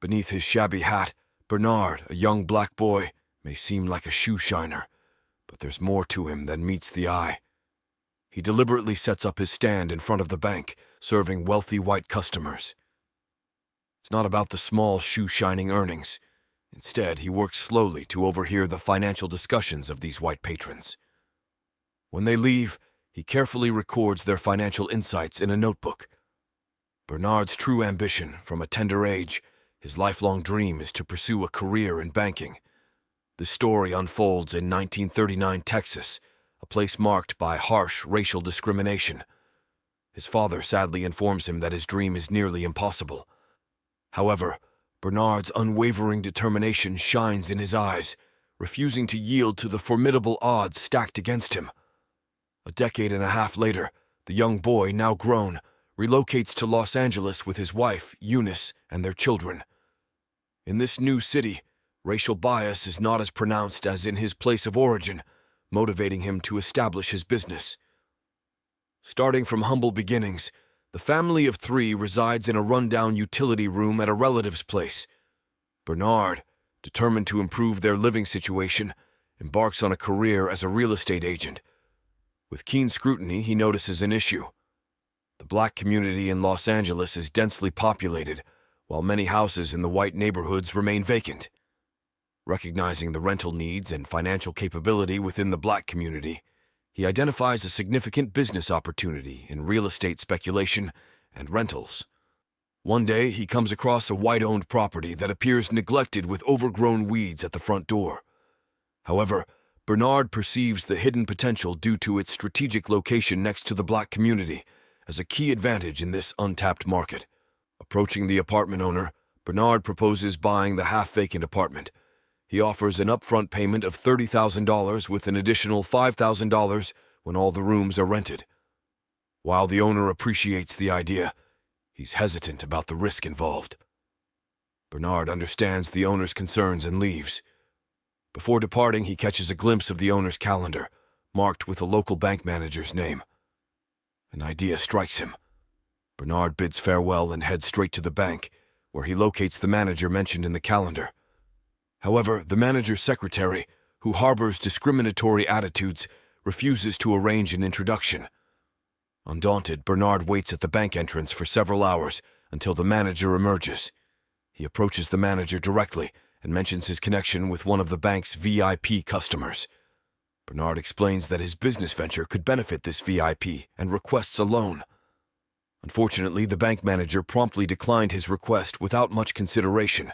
Beneath his shabby hat, Bernard, a young black boy, may seem like a shoe shiner, but there's more to him than meets the eye. He deliberately sets up his stand in front of the bank, serving wealthy white customers. It's not about the small shoe-shining earnings. Instead, he works slowly to overhear the financial discussions of these white patrons. When they leave, he carefully records their financial insights in a notebook. Bernard's true ambition from a tender age, his lifelong dream, is to pursue a career in banking. The story unfolds in 1939 Texas, a place marked by harsh racial discrimination. His father sadly informs him that his dream is nearly impossible. However, Bernard's unwavering determination shines in his eyes, refusing to yield to the formidable odds stacked against him. A decade and a half later, the young boy, now grown, relocates to Los Angeles with his wife, Eunice, and their children. In this new city, racial bias is not as pronounced as in his place of origin, motivating him to establish his business. Starting from humble beginnings, the family of three resides in a rundown utility room at a relative's place. Bernard, determined to improve their living situation, embarks on a career as a real estate agent. With keen scrutiny, he notices an issue. The black community in Los Angeles is densely populated, while many houses in the white neighborhoods remain vacant. Recognizing the rental needs and financial capability within the black community, he identifies a significant business opportunity in real estate speculation and rentals. One day, he comes across a white-owned property that appears neglected with overgrown weeds at the front door. However, Bernard perceives the hidden potential due to its strategic location next to the black community as a key advantage in this untapped market. Approaching the apartment owner, Bernard proposes buying the half-vacant apartment. He offers an upfront payment of $30,000 with an additional $5,000 when all the rooms are rented. While the owner appreciates the idea, he's hesitant about the risk involved. Bernard understands the owner's concerns and leaves. Before departing, he catches a glimpse of the owner's calendar, marked with a local bank manager's name. An idea strikes him. Bernard bids farewell and heads straight to the bank, where he locates the manager mentioned in the calendar. However, the manager's secretary, who harbors discriminatory attitudes, refuses to arrange an introduction. Undaunted, Bernard waits at the bank entrance for several hours until the manager emerges. He approaches the manager directly and mentions his connection with one of the bank's VIP customers. Bernard explains that his business venture could benefit this VIP and requests a loan. Unfortunately, the bank manager promptly declined his request without much consideration.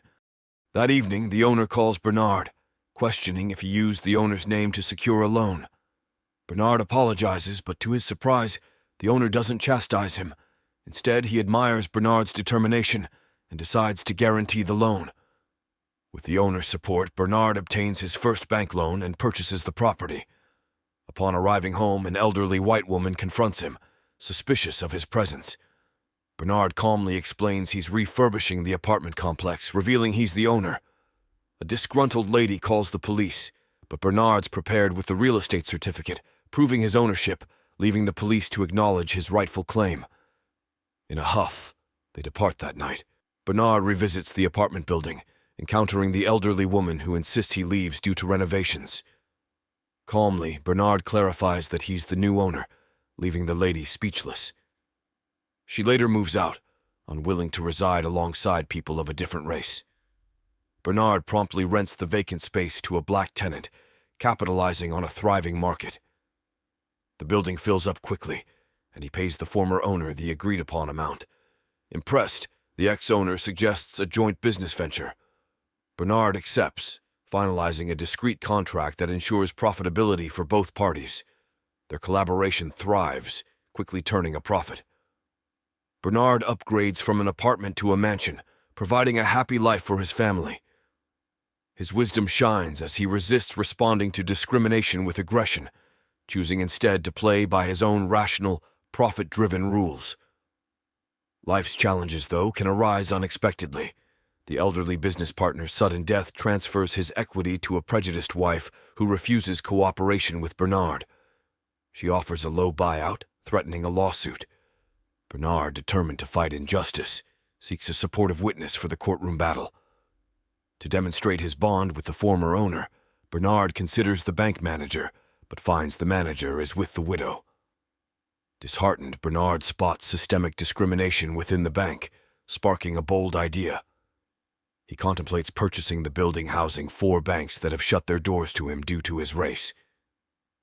That evening, the owner calls Bernard, questioning if he used the owner's name to secure a loan. Bernard apologizes, but to his surprise, the owner doesn't chastise him. Instead, he admires Bernard's determination and decides to guarantee the loan. With the owner's support, Bernard obtains his first bank loan and purchases the property. Upon arriving home, an elderly white woman confronts him, suspicious of his presence. Bernard calmly explains he's refurbishing the apartment complex, revealing he's the owner. A disgruntled lady calls the police, but Bernard's prepared with the real estate certificate, proving his ownership, leaving the police to acknowledge his rightful claim. In a huff, they depart that night. Bernard revisits the apartment building, encountering the elderly woman who insists he leaves due to renovations. Calmly, Bernard clarifies that he's the new owner, leaving the lady speechless. She later moves out, unwilling to reside alongside people of a different race. Bernard promptly rents the vacant space to a black tenant, capitalizing on a thriving market. The building fills up quickly, and he pays the former owner the agreed-upon amount. Impressed, the ex-owner suggests a joint business venture. Bernard accepts, finalizing a discreet contract that ensures profitability for both parties. Their collaboration thrives, quickly turning a profit. Bernard upgrades from an apartment to a mansion, providing a happy life for his family. His wisdom shines as he resists responding to discrimination with aggression, choosing instead to play by his own rational, profit-driven rules. Life's challenges, though, can arise unexpectedly. The elderly business partner's sudden death transfers his equity to a prejudiced wife who refuses cooperation with Bernard. She offers a low buyout, threatening a lawsuit. Bernard, determined to fight injustice, seeks a supportive witness for the courtroom battle. To demonstrate his bond with the former owner, Bernard considers the bank manager, but finds the manager is with the widow. Disheartened, Bernard spots systemic discrimination within the bank, sparking a bold idea. He contemplates purchasing the building housing 4 banks that have shut their doors to him due to his race.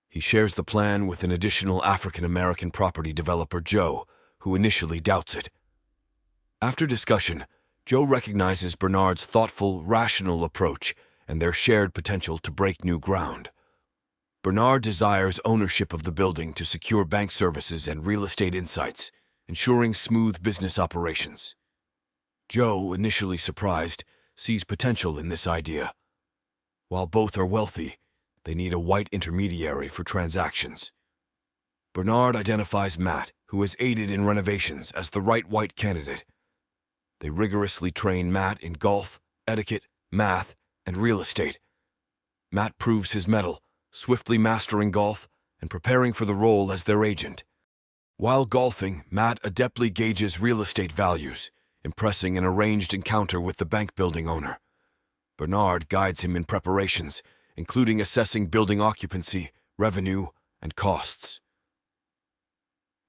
He shares the plan with an additional African-American property developer, Joe, who initially doubts it. After discussion, Joe recognizes Bernard's thoughtful, rational approach and their shared potential to break new ground. Bernard desires ownership of the building to secure bank services and real estate insights, ensuring smooth business operations. Joe, initially surprised, sees potential in this idea. While both are wealthy, they need a white intermediary for transactions. Bernard identifies Matt, who has aided in renovations, as the right white candidate. They rigorously train Matt in golf, etiquette, math, and real estate. Matt proves his mettle, swiftly mastering golf and preparing for the role as their agent. While golfing, Matt adeptly gauges real estate values, impressing an arranged encounter with the bank building owner. Bernard guides him in preparations, including assessing building occupancy, revenue, and costs.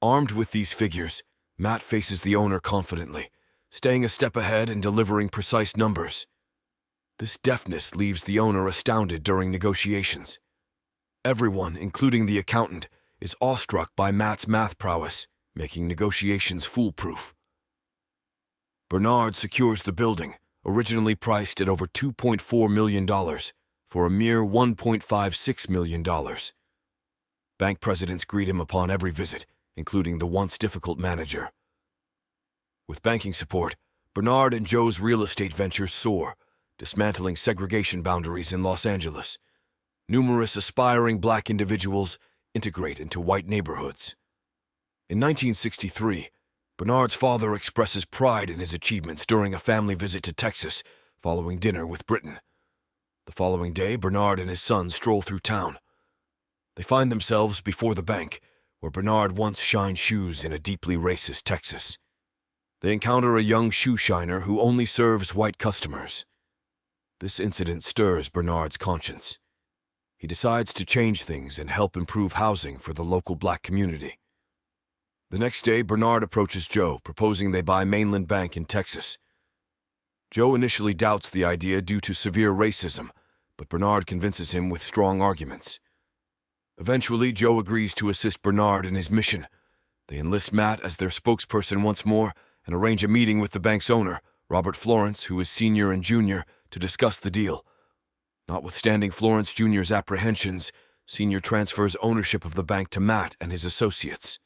Armed with these figures, Matt faces the owner confidently, staying a step ahead and delivering precise numbers. This deftness leaves the owner astounded during negotiations. Everyone, including the accountant, is awestruck by Matt's math prowess, making negotiations foolproof. Bernard secures the building, originally priced at over $2.4 million, for a mere $1.56 million. Bank presidents greet him upon every visit, including the once difficult manager. With banking support, Bernard and Joe's real estate ventures soar, dismantling segregation boundaries in Los Angeles. Numerous aspiring black individuals integrate into white neighborhoods. In 1963, Bernard's father expresses pride in his achievements during a family visit to Texas following dinner with Britain. The following day, Bernard and his son stroll through town. They find themselves before the bank, where Bernard once shined shoes in a deeply racist Texas. They encounter a young shoe shiner who only serves white customers. This incident stirs Bernard's conscience. He decides to change things and help improve housing for the local black community. The next day, Bernard approaches Joe, proposing they buy Mainland Bank in Texas. Joe initially doubts the idea due to severe racism, but Bernard convinces him with strong arguments. Eventually, Joe agrees to assist Bernard in his mission. They enlist Matt as their spokesperson once more and arrange a meeting with the bank's owner, Robert Florence, who is senior and junior, to discuss the deal. Notwithstanding Florence Jr.'s apprehensions, Senior transfers ownership of the bank to Matt and his associates.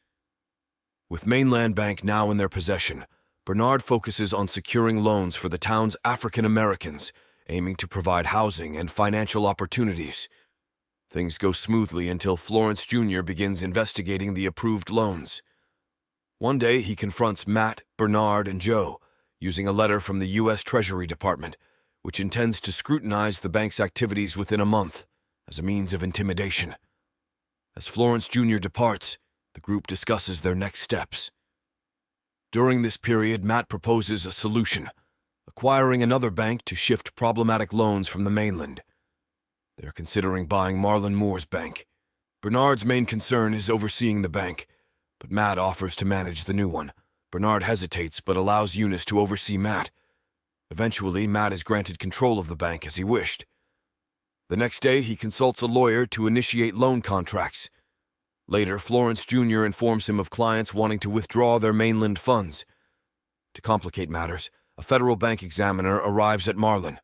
With Mainland Bank now in their possession, Bernard focuses on securing loans for the town's African Americans, aiming to provide housing and financial opportunities. Things go smoothly until Florence Jr. begins investigating the approved loans. One day, he confronts Matt, Bernard, and Joe, using a letter from the U.S. Treasury Department, which intends to scrutinize the bank's activities within a month as a means of intimidation. As Florence Jr. departs, the group discusses their next steps. During this period, Matt proposes a solution, acquiring another bank to shift problematic loans from the mainland. They are considering buying Marlon Moore's bank. Bernard's main concern is overseeing the bank, but Matt offers to manage the new one. Bernard hesitates but allows Eunice to oversee Matt. Eventually, Matt is granted control of the bank as he wished. The next day, he consults a lawyer to initiate loan contracts. Later, Florence Jr. informs him of clients wanting to withdraw their mainland funds. To complicate matters, a federal bank examiner arrives at Marlon.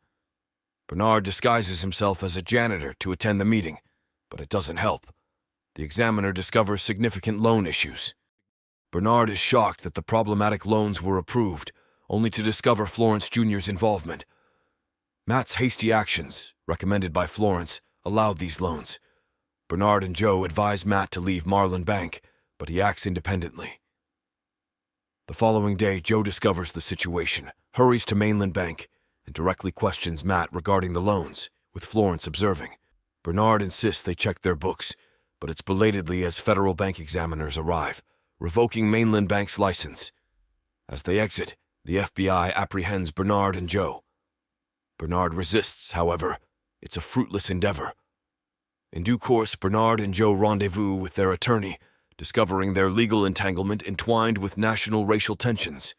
Bernard disguises himself as a janitor to attend the meeting, but it doesn't help. The examiner discovers significant loan issues. Bernard is shocked that the problematic loans were approved, only to discover Florence Jr.'s involvement. Matt's hasty actions, recommended by Florence, allowed these loans. Bernard and Joe advise Matt to leave Marlon Bank, but he acts independently. The following day, Joe discovers the situation, hurries to Mainland Bank, and directly questions Matt regarding the loans, with Florence observing. Bernard insists they check their books, but it's belatedly as federal bank examiners arrive, revoking Mainland Bank's license. As they exit, The FBI apprehends Bernard and Joe. Bernard resists, however. It's a fruitless endeavor. In due course, Bernard and Joe rendezvous with their attorney, discovering their legal entanglement entwined with national racial tensions.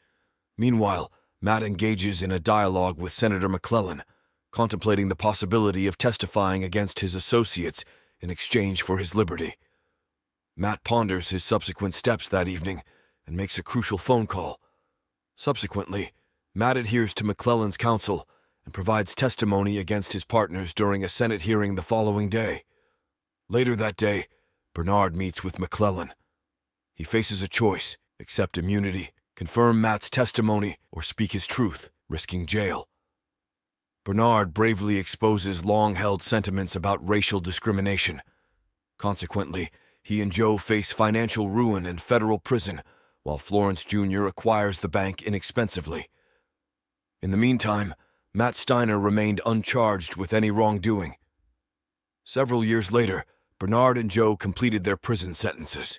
Meanwhile, Matt engages in a dialogue with Senator McClellan, contemplating the possibility of testifying against his associates in exchange for his liberty. Matt ponders his subsequent steps that evening and makes a crucial phone call. Subsequently, Matt adheres to McClellan's counsel and provides testimony against his partners during a Senate hearing the following day. Later that day, Bernard meets with McClellan. He faces a choice: accept immunity, confirm Matt's testimony, or speak his truth, risking jail. Bernard bravely exposes long-held sentiments about racial discrimination. Consequently, he and Joe face financial ruin and federal prison, while Florence Jr. acquires the bank inexpensively. In the meantime, Matt Steiner remained uncharged with any wrongdoing. Several years later, Bernard and Joe completed their prison sentences.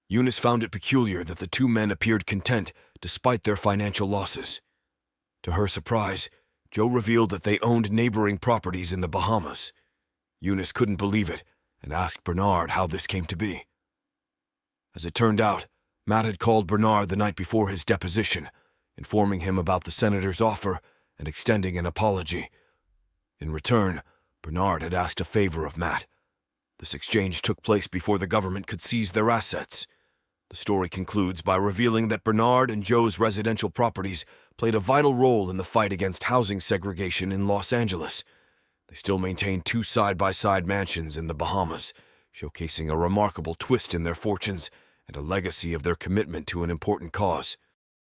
Eunice found it peculiar that the two men appeared content despite their financial losses. To her surprise, Joe revealed that they owned neighboring properties in the Bahamas. Eunice couldn't believe it and asked Bernard how this came to be. As it turned out, Matt had called Bernard the night before his deposition, informing him about the senator's offer and extending an apology. In return, Bernard had asked a favor of Matt. This exchange took place before the government could seize their assets. The story concludes by revealing that Bernard and Joe's residential properties played a vital role in the fight against housing segregation in Los Angeles. They still maintain two side-by-side mansions in the Bahamas, showcasing a remarkable twist in their fortunes and a legacy of their commitment to an important cause.